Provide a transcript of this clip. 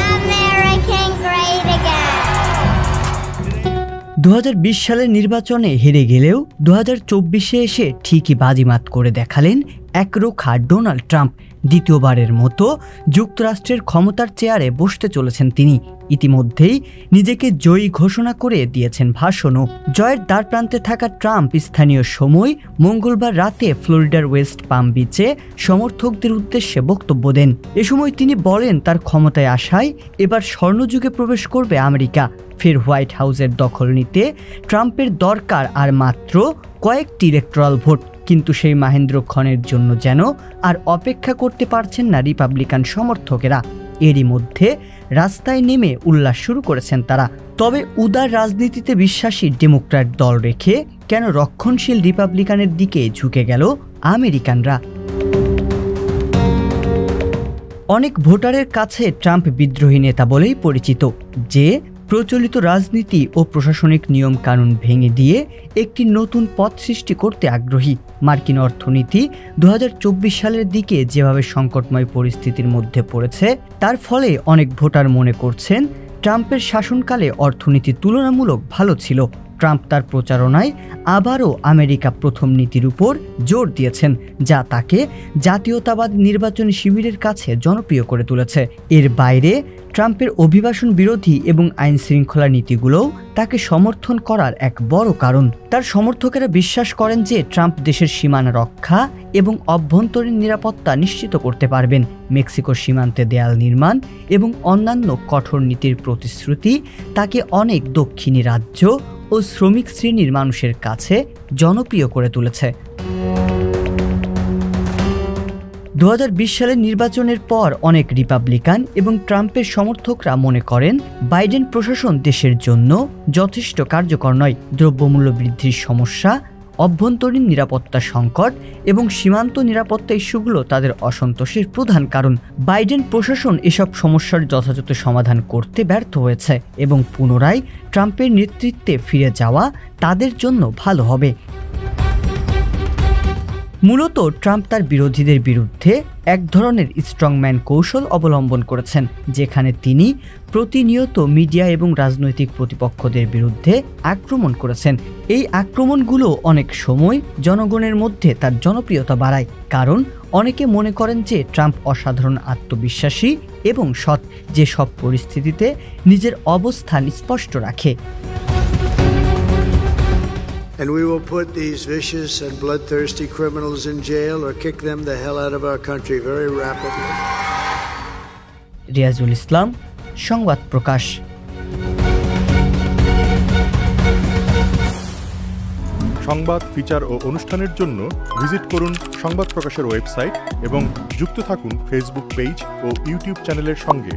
America great again. 2020 সালের নির্বাচনে হেরে গেলেও 2024-এ এসে ঠিকই বাজিমাত করে দেখালেন একরোখা ডোনাল্ড ট্রাম্প। দ্বিতীয়বারের মতো যুক্তরাষ্ট্রের ক্ষমতার চেয়ারে বসতে চলেছেন তিনি। ইতিমধ্যেই নিজেকে জয়ী ঘোষণা করে দিয়েছেন ভাষণও। জয়ের দ্বারপ্রান্তে থাকা ট্রাম্প স্থানীয় সময় মঙ্গলবার রাতে ফ্লোরিডার ওয়েস্ট পাম বিচে সমর্থকদের উদ্দেশ্যে বক্তব্য দেন। এ সময় তিনি বলেন তার ক্ষমতায় আসায় এবার স্বর্ণযুগে প্রবেশ করবে আমেরিকা। ফের হোয়াইট হাউসের দখল নিতে ট্রাম্পের দরকার আর মাত্র কয়েকটি ইলেকট্রাল ভোট। কিন্তু সেই মাহেন্দ্রক্ষণের জন্য যেন আর অপেক্ষা করতে পারছেন না রিপাবলিকান সমর্থকেরা। এরই মধ্যে রাস্তায় নেমে উল্লাস শুরু করেছেন তারা। তবে উদার রাজনীতিতে বিশ্বাসী ডেমোক্র্যাট দল রেখে কেন রক্ষণশীল রিপাবলিকানের দিকে ঝুঁকে গেল আমেরিকানরা? অনেক ভোটারের কাছে ট্রাম্প বিদ্রোহী নেতা বলেই পরিচিত, যে প্রচলিত রাজনীতি ও প্রশাসনিক নিয়ম কানুন ভেঙে দিয়ে একটি নতুন পথ সৃষ্টি করতে আগ্রহী। মার্কিন অর্থনীতি 2024 সালের দিকে যেভাবে সংকটময় পরিস্থিতির মধ্যে পড়েছে, তার ফলে অনেক ভোটার মনে করছেন ট্রাম্পের শাসনকালে অর্থনীতি তুলনামূলক ভালো ছিল। ট্রাম্প তার প্রচারণায় আবারও আমেরিকা প্রথম নীতির উপর জোর দিয়েছেন, যা তাকে জাতীয়তাবাদী নির্বাচনী শিবিরের কাছে জনপ্রিয় করে তুলেছে। এর বাইরে ট্রাম্পের অভিবাসন বিরোধী এবং আইন শৃঙ্খলা নীতিগুলোও তাকে সমর্থন করার এক বড় কারণ। তার সমর্থকেরা বিশ্বাস করেন যে ট্রাম্প দেশের সীমানা রক্ষা এবং অভ্যন্তরীণ নিরাপত্তা নিশ্চিত করতে পারবেন। মেক্সিকোর সীমান্তে দেয়াল নির্মাণ এবং অন্যান্য কঠোর নীতির প্রতিশ্রুতি তাকে অনেক দক্ষিণী রাজ্য ও শ্রমিক শ্রেণীর মানুষের কাছে জনপ্রিয় করে তুলেছে। 2020 সালের নির্বাচনের পর অনেক রিপাবলিকান এবং ট্রাম্পের সমর্থকরা মনে করেন বাইডেন প্রশাসন দেশের জন্য যথেষ্ট কার্যকর নয়। দ্রব্যমূল্য বৃদ্ধির সমস্যা, অভ্যন্তরীণ নিরাপত্তা সংকট এবং সীমান্ত নিরাপত্তা ইস্যুগুলো তাদের অসন্তোষের প্রধান কারণ। বাইডেন প্রশাসন এসব সমস্যার যথাযথ সমাধান করতে ব্যর্থ হয়েছে এবং পুনরায় ট্রাম্পের নেতৃত্বে ফিরে যাওয়া তাদের জন্য ভালো হবে। মূলত ট্রাম্প তার বিরোধীদের বিরুদ্ধে এক ধরনের স্ট্রংম্যান কৌশল অবলম্বন করেছেন, যেখানে তিনি প্রতিনিয়ত মিডিয়া এবং রাজনৈতিক প্রতিপক্ষদের বিরুদ্ধে আক্রমণ করেছেন। এই আক্রমণগুলো অনেক সময় জনগণের মধ্যে তার জনপ্রিয়তা বাড়ায়, কারণ অনেকে মনে করেন যে ট্রাম্প অসাধারণ আত্মবিশ্বাসী এবং সৎ, যে সব পরিস্থিতিতে নিজের অবস্থান স্পষ্ট রাখে। And we will put these vicious and bloodthirsty criminals in jail or kick them the hell out of our country very rapidly. Riazul ইসলাম, সংবাদ প্রকাশ। সংবাদ, ফিচার ও অনুষ্ঠানের জন্য ভিজিট করুন সংবাদ প্রকাশের ওয়েবসাইট এবং যুক্ত থাকুন ফেসবুক পেজ ও ইউটিউব চ্যানেলের সঙ্গে।